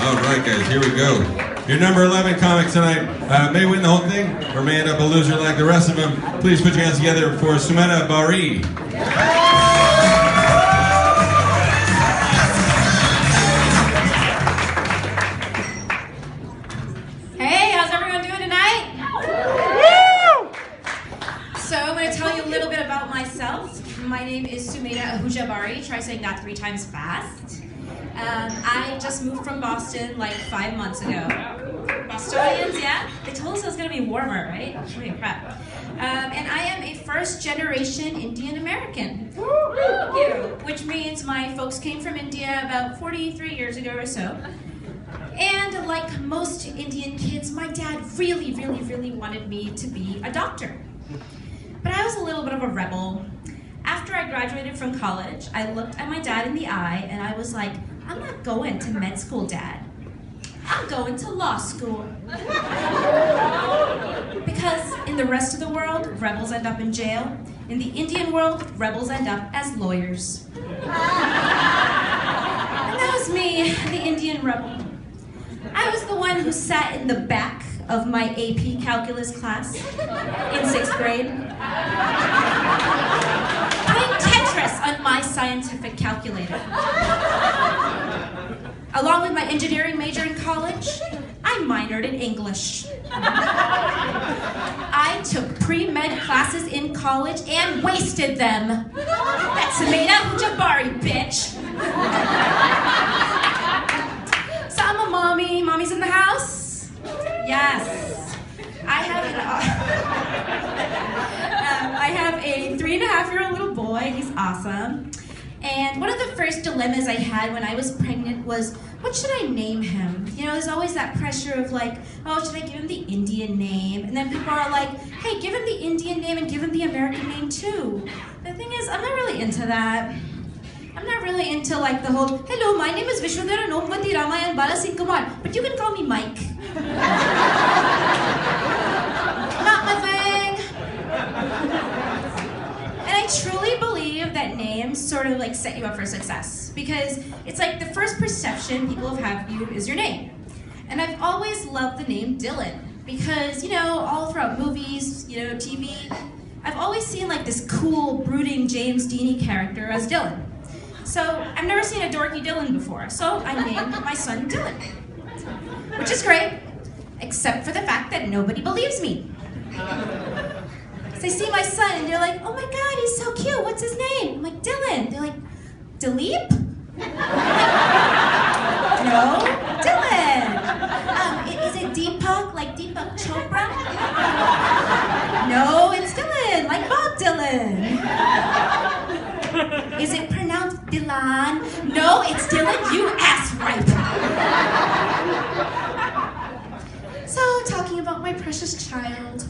All right, guys, here we go. Your number 11 comic tonight may win the whole thing, or may end up a loser like the rest of them. Please put your hands together for Sumedha Bahri. Hey, how's everyone doing tonight? So I'm going to tell you a little bit about myself. My name is Sumedha Bahri. Try saying that 3 times fast. I just moved from Boston like 5 months ago. Bostonians, yeah? They told us it was going to be warmer, right? Holy crap. And I am a first-generation Indian American. Which means my folks came from India about 43 years ago or so. And like most Indian kids, my dad really wanted me to be a doctor. But I was a little bit of a rebel. After I graduated from college, I looked at my dad in the eye and I was like, I'm not going to med school, Dad. I'm going to law school. Because in the rest of the world, rebels end up in jail. In the Indian world, rebels end up as lawyers. And that was me, the Indian rebel. I was the one who sat in the back of my AP calculus class in 6th grade. Playing Tetris on my scientific calculator. Along with my engineering major in college, I minored in English. I took pre-med classes in college and wasted them. That's Sumedha Bahri, bitch. So I'm a mommy. Mommy's in the house? Yes. I have a 3.5-year-old little boy. He's awesome. And one of the first dilemmas I had when I was pregnant was, what should I name him? You know, there's always that pressure of like, oh, should I give him the Indian name? And then people are like, hey, give him the Indian name and give him the American name too. The thing is, I'm not really into that. I'm not really into like the whole, hello, my name is Vishwadhara Nomvati Ramayan Bala Singh Kumar, but you can call me Mike. Not my thing. And I truly believe that names sort of like set you up for success, because it's like the first perception people have of you is your name. And I've always loved the name Dylan because, you know, all throughout movies, you know, TV, I've always seen like this cool, brooding James Deany character as Dylan. So I've never seen a dorky Dylan before, so I named my son Dylan. Which is great, except for the fact that nobody believes me. So they see my son and they're like, oh my God, he's so cute, what's his name? I'm like, Dylan. They're like, Dileep? No, Dylan. Is it Deepak, like Deepak Chopra? No, it's Dylan, like Bob Dylan. Is it pronounced Dylan? No, it's Dylan, you asswipe. So, talking about my precious child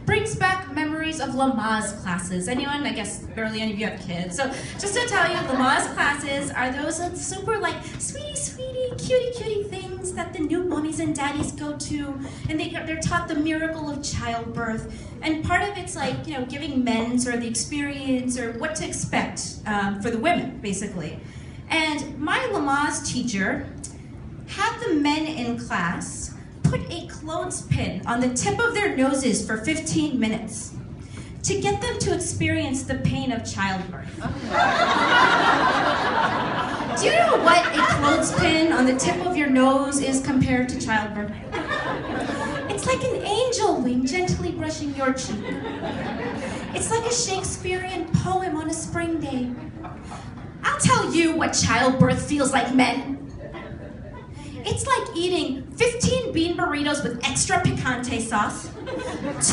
brings back memories of Lamaze classes. Anyone? I guess barely any of you have kids. So, just to tell you, Lamaze classes are those super like sweetie, cutie things that the new mommies and daddies go to, and they're taught the miracle of childbirth. And part of it's like, you know, giving men sort of the experience or what to expect for the women, basically. And my Lamaze teacher had the men in class put a clothespin on the tip of their noses for 15 minutes to get them to experience the pain of childbirth. Do you know what a clothespin on the tip of your nose is compared to childbirth? It's like an angel wing gently brushing your cheek. It's like a Shakespearean poem on a spring day. I'll tell you what childbirth feels like, men. It's like eating 15 bean burritos with extra picante sauce,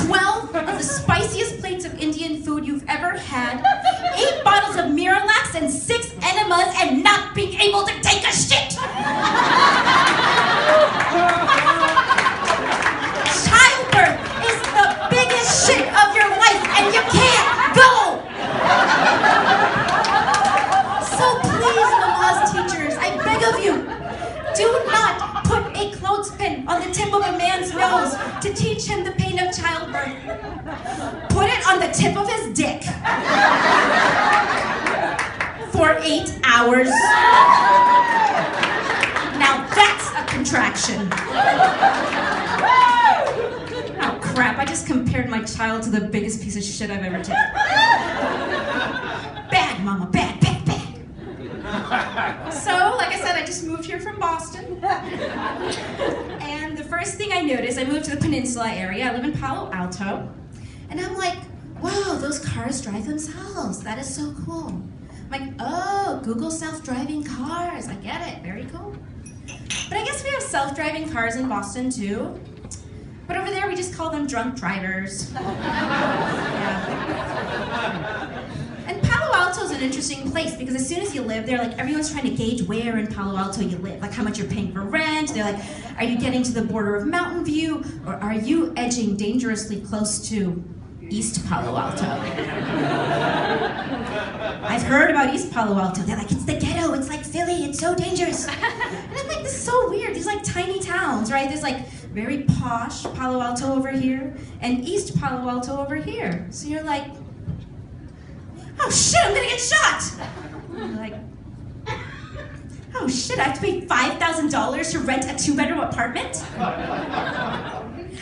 12 of the spiciest plates of Indian food you've ever had, 8 bottles of Miralax and 6 enemas, and not being able to take a shit! Childbirth is the biggest shit of your life, and you can't go! So please, Lamaze teachers, I beg of you, do not put a clothespin on the tip of a man's nose to teach him the pain of childbirth. Put it on the tip of his dick. For 8 hours. Now that's a attraction. Oh crap, I just compared my child to the biggest piece of shit I've ever taken. Bad, Mama, bad, bad, bad. So, like I said, I just moved here from Boston. And the first thing I noticed, I moved to the peninsula area. I live in Palo Alto. And I'm like, wow, those cars drive themselves. That is so cool. I'm like, oh, Google self-driving cars. I get it. Very cool. But I guess we have self-driving cars in Boston too. But over there, we just call them drunk drivers. Yeah. And Palo Alto is an interesting place because as soon as you live there, like everyone's trying to gauge where in Palo Alto you live, like how much you're paying for rent. They're like, are you getting to the border of Mountain View, or are you edging dangerously close to East Palo Alto? I've heard about East Palo Alto. They're like, it's the ghetto. It's like Philly. It's so dangerous. And I'm like, this is so weird. These like tiny towns, right? There's like very posh Palo Alto over here and East Palo Alto over here. So you're like, oh shit, I'm gonna get shot. And you're like, oh shit, I have to pay $5,000 to rent a 2-bedroom apartment? I'm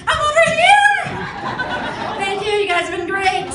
over here! Thank you, you guys have been great.